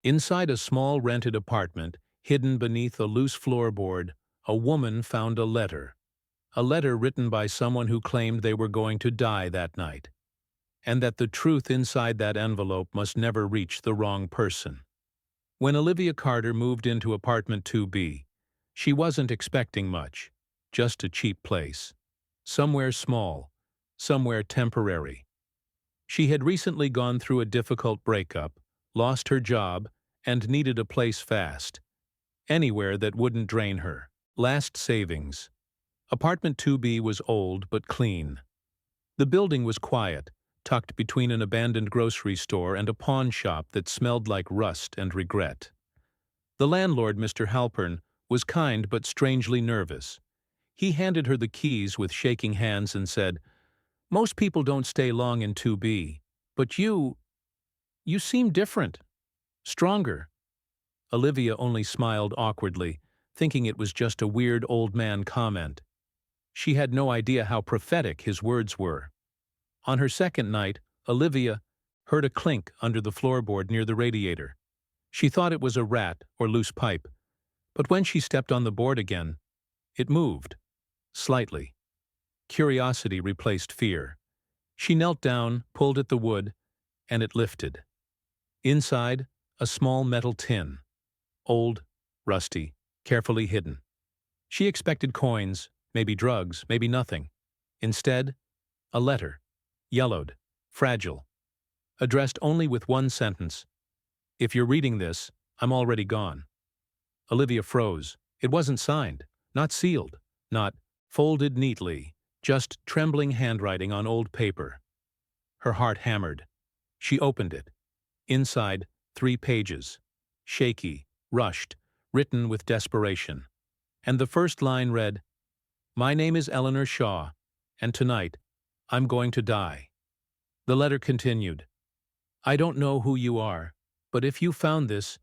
Inside a small rented apartment, hidden beneath a loose floorboard, a woman found a letter. A letter written by someone who claimed they were going to die that night, and that the truth inside that envelope must never reach the wrong person. When Olivia Carter moved into apartment 2B, she wasn't expecting much, just a cheap place. Somewhere small, somewhere temporary. She had recently gone through a difficult breakup, lost her job, and needed a place fast. Anywhere that wouldn't drain her. Last savings. Apartment 2B was old but clean. The building was quiet, tucked between an abandoned grocery store and a pawn shop that smelled like rust and regret. The landlord, Mr. Halpern, was kind but strangely nervous. He handed her the keys with shaking hands and said, "Most people don't stay long in 2B, but you seem different, stronger." Olivia only smiled awkwardly, thinking it was just a weird old man comment. She had no idea how prophetic his words were. On her second night, Olivia heard a clink under the floorboard near the radiator. She thought it was a rat or loose pipe, but when she stepped on the board again, it moved. Slightly. Curiosity replaced fear. She knelt down, pulled at the wood, and it lifted. Inside, a small metal tin. Old, rusty, carefully hidden. She expected coins, maybe drugs, maybe nothing. Instead, a letter. Yellowed, fragile. Addressed only with one sentence. "If you're reading this, I'm already gone." Olivia froze. It wasn't signed, not sealed, not folded neatly, just trembling handwriting on old paper. Her heart hammered. She opened it. Inside, 3 pages. Shaky, rushed, written with desperation. And the first line read, "My name is Eleanor Shaw, and tonight, I'm going to die." The letter continued, "I don't know who you are, but if you found this,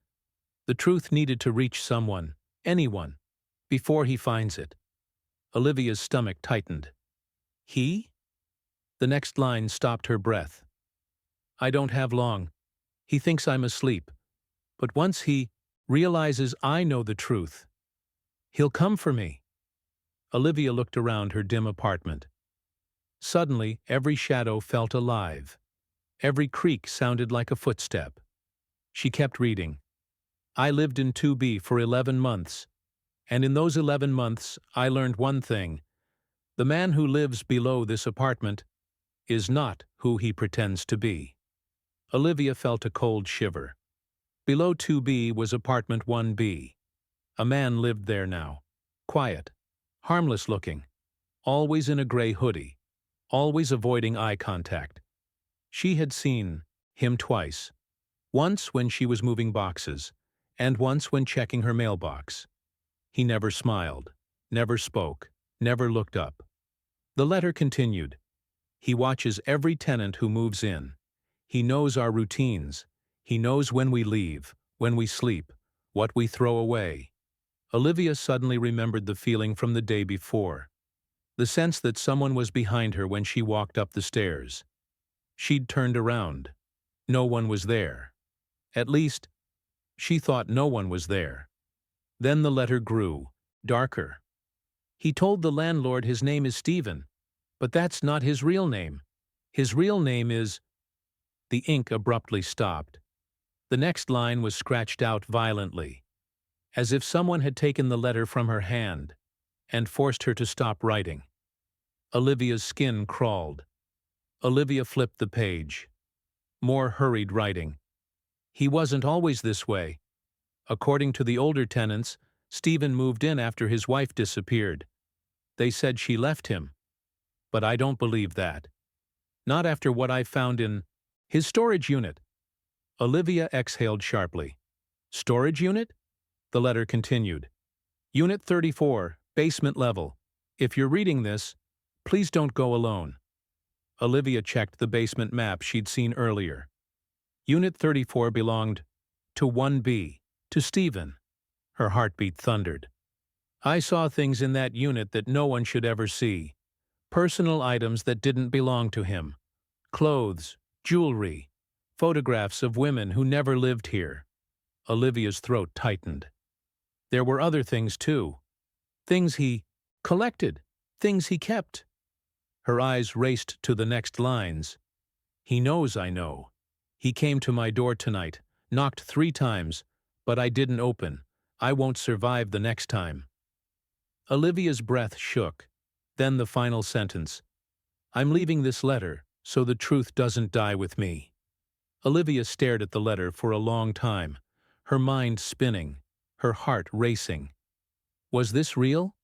the truth needed to reach someone, anyone, before he finds it." Olivia's stomach tightened. He? The next line stopped her breath. "I don't have long. He thinks I'm asleep. But once he realizes I know the truth, he'll come for me." Olivia looked around her dim apartment. Suddenly, every shadow felt alive. Every creak sounded like a footstep. She kept reading. "I lived in 2B for 11 months, and in those 11 months I learned one thing. The man who lives below this apartment is not who he pretends to be." Olivia felt a cold shiver. Below 2B was apartment 1B. A man lived there now. Quiet, harmless looking, always in a gray hoodie, always avoiding eye contact. She had seen him twice. Once when she was moving boxes, and once when checking her mailbox. He never smiled, never spoke, never looked up. The letter continued. "He watches every tenant who moves in. He knows our routines. He knows when we leave, when we sleep, what we throw away." Olivia suddenly remembered the feeling from the day before. The sense that someone was behind her when she walked up the stairs. She'd turned around. No one was there. At least, she thought no one was there. Then the letter grew, darker. "He told the landlord his name is Stephen, but that's not his real name. His real name is—" The ink abruptly stopped. The next line was scratched out violently, as if someone had taken the letter from her hand and forced her to stop writing. Olivia's skin crawled. Olivia flipped the page. More hurried writing. "He wasn't always this way. According to the older tenants, Stephen moved in after his wife disappeared. They said she left him. But I don't believe that. Not after what I found in his storage unit." Olivia exhaled sharply. "Storage unit?" The letter continued. "Unit 34, basement level. If you're reading this, please don't go alone." Olivia checked the basement map she'd seen earlier. Unit 34 belonged to 1B, to Stephen. Her heartbeat thundered. "I saw things in that unit that no one should ever see. Personal items that didn't belong to him. Clothes, jewelry, photographs of women who never lived here. Olivia's throat tightened. There were other things, too. Things he collected. Things he kept. Her eyes raced to the next lines. He knows I know. He came to my door tonight, knocked 3 times, but I didn't open. I won't survive the next time. Olivia's breath shook. Then the final sentence. I'm leaving this letter, so the truth doesn't die with me. Olivia stared at the letter for a long time, her mind spinning, her heart racing. Was this real?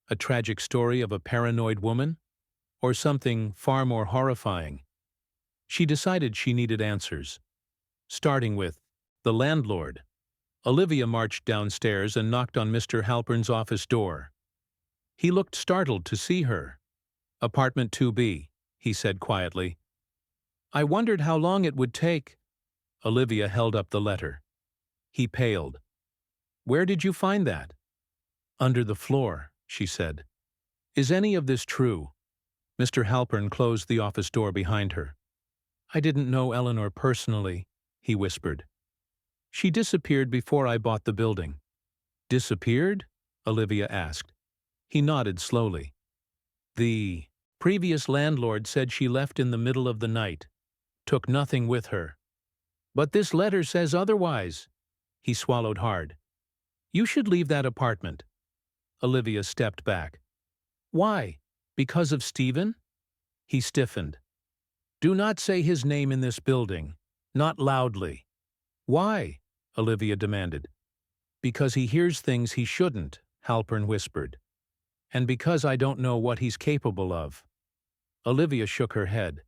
A tragic story of a paranoid woman? Or something far more horrifying? She decided she needed answers. Starting with, the landlord. Olivia marched downstairs and knocked on Mr. Halpern's office door. He looked startled to see her. Apartment 2B, he said quietly. I wondered how long it would take. Olivia held up the letter. He paled. Where did you find that? Under the floor, she said. Is any of this true? Mr. Halpern closed the office door behind her. I didn't know Eleanor personally, he whispered. She disappeared before I bought the building. Disappeared? Olivia asked. He nodded slowly. The previous landlord said she left in the middle of the night, took nothing with her. But this letter says otherwise. He swallowed hard. You should leave that apartment. Olivia stepped back. Why? Because of Stephen? He stiffened. Do not say his name in this building. Not loudly. Why? Olivia demanded. Because he hears things he shouldn't, Halpern whispered. And because I don't know what he's capable of. Olivia shook her head.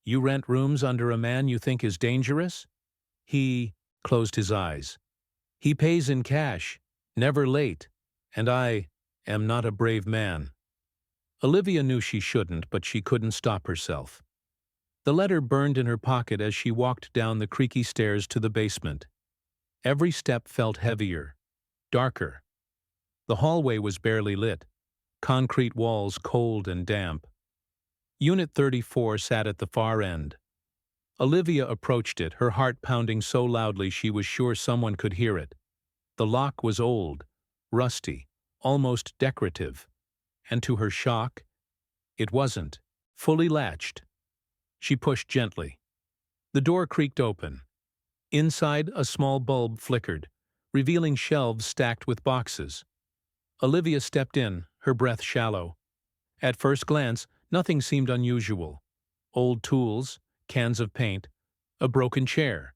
You rent rooms under a man you think is dangerous? He closed his eyes. He pays in cash, never late, and I am not a brave man. Olivia knew she shouldn't, but she couldn't stop herself. The letter burned in her pocket as she walked down the creaky stairs to the basement. Every step felt heavier, darker. The hallway was barely lit, concrete walls cold and damp. Unit 34 sat at the far end. Olivia approached it, her heart pounding so loudly she was sure someone could hear it. The lock was old, rusty, almost decorative, and to her shock, it wasn't, fully latched. She pushed gently. The door creaked open. Inside, a small bulb flickered, revealing shelves stacked with boxes. Olivia stepped in, her breath shallow. At first glance, nothing seemed unusual. Old tools, cans of paint, a broken chair.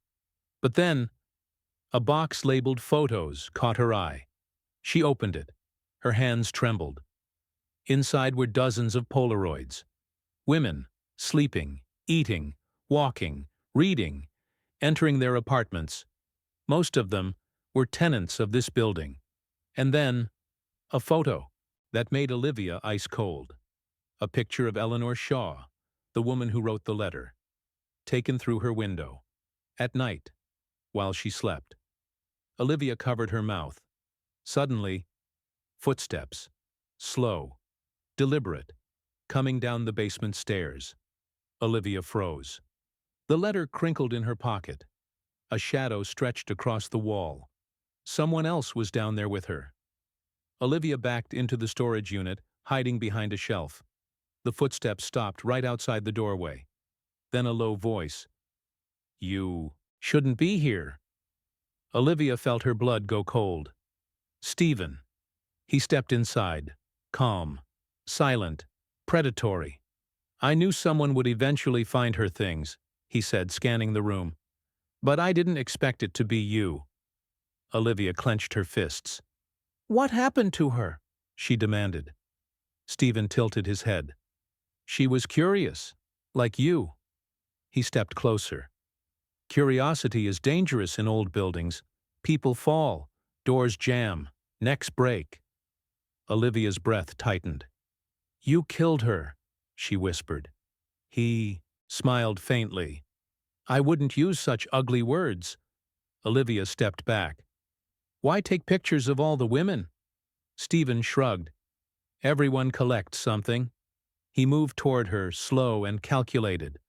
But then, a box labeled Photos caught her eye. She opened it. Her hands trembled. Inside were dozens of Polaroids. Women, sleeping, eating, walking, reading, entering their apartments. Most of them were tenants of this building. And then, a photo that made Olivia ice cold. A picture of Eleanor Shaw, the woman who wrote the letter, taken through her window, at night, while she slept. Olivia covered her mouth. Suddenly, footsteps, slow, deliberate, coming down the basement stairs. Olivia froze. The letter crinkled in her pocket. A shadow stretched across the wall. Someone else was down there with her. Olivia backed into the storage unit, hiding behind a shelf. The footsteps stopped right outside the doorway. Then a low voice. You shouldn't be here. Olivia felt her blood go cold. Stephen. He stepped inside, calm, silent, predatory. I knew someone would eventually find her things, he said, scanning the room. But I didn't expect it to be you. Olivia clenched her fists. What happened to her? She demanded. Stephen tilted his head. She was curious, like you. He stepped closer. Curiosity is dangerous in old buildings. People fall, doors jam, necks break. Olivia's breath tightened. You killed her, she whispered. He smiled faintly. I wouldn't use such ugly words. Olivia stepped back. Why take pictures of all the women? Stephen shrugged. Everyone collects something. He moved toward her, slow and calculated.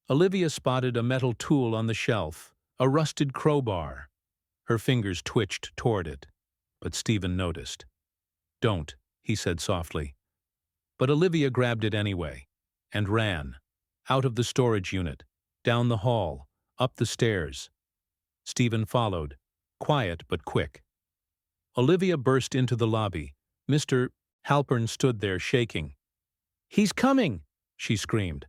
Olivia spotted a metal tool on the shelf, a rusted crowbar. Her fingers twitched toward it, but Stephen noticed. "Don't," he said softly. But Olivia grabbed it anyway, and ran, out of the storage unit, down the hall, up the stairs. Stephen followed, quiet but quick. Olivia burst into the lobby. Mr. Halpern stood there shaking. "He's coming!" she screamed.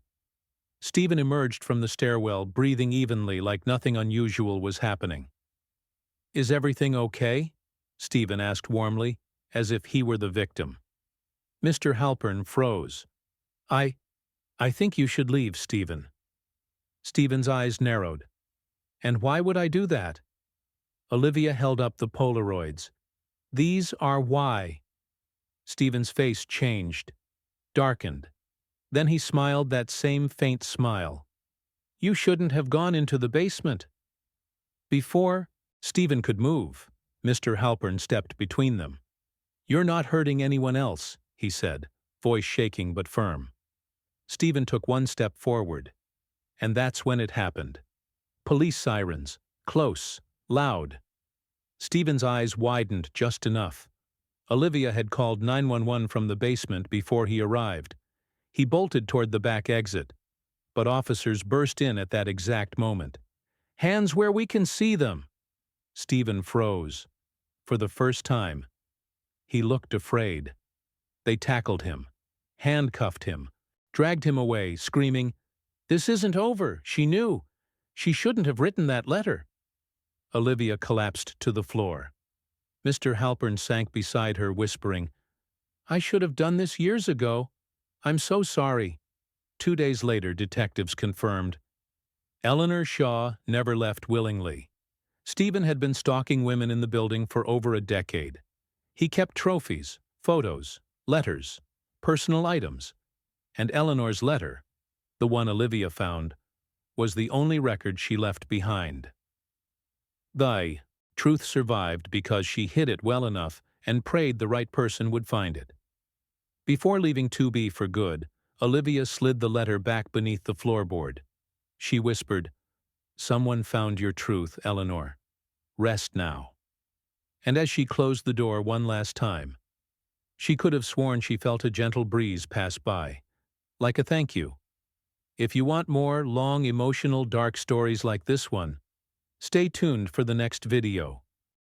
Stephen emerged from the stairwell, breathing evenly like nothing unusual was happening. "Is everything okay?" Stephen asked warmly, as if he were the victim. Mr. Halpern froze. I think you should leave, Stephen." Stephen's eyes narrowed. "And why would I do that?" Olivia held up the Polaroids. "These are why." Stephen's face changed, darkened. Then he smiled that same faint smile. "You shouldn't have gone into the basement." Before Stephen could move, Mr. Halpern stepped between them. "You're not hurting anyone else," he said, voice shaking but firm. Stephen took one step forward. And that's when it happened. Police sirens, close, loud. Stephen's eyes widened just enough. Olivia had called 911 from the basement before he arrived. He bolted toward the back exit, but officers burst in at that exact moment. "Hands where we can see them!" Stephen froze. For the first time, he looked afraid. They tackled him, handcuffed him, dragged him away, screaming, "This isn't over, she knew. She shouldn't have written that letter." Olivia collapsed to the floor. Mr. Halpern sank beside her, whispering, "I should have done this years ago. I'm so sorry." 2 days later, detectives confirmed. Eleanor Shaw never left willingly. Stephen had been stalking women in the building for over a decade. He kept trophies, photos, letters, personal items, and Eleanor's letter, the one Olivia found, was the only record she left behind. The truth survived because she hid it well enough and prayed the right person would find it. Before leaving 2B for good, Olivia slid the letter back beneath the floorboard. She whispered, "Someone found your truth, Eleanor. Rest now." And as she closed the door one last time, she could have sworn she felt a gentle breeze pass by, like a thank you. If you want more long, emotional, dark stories like this one, stay tuned for the next video.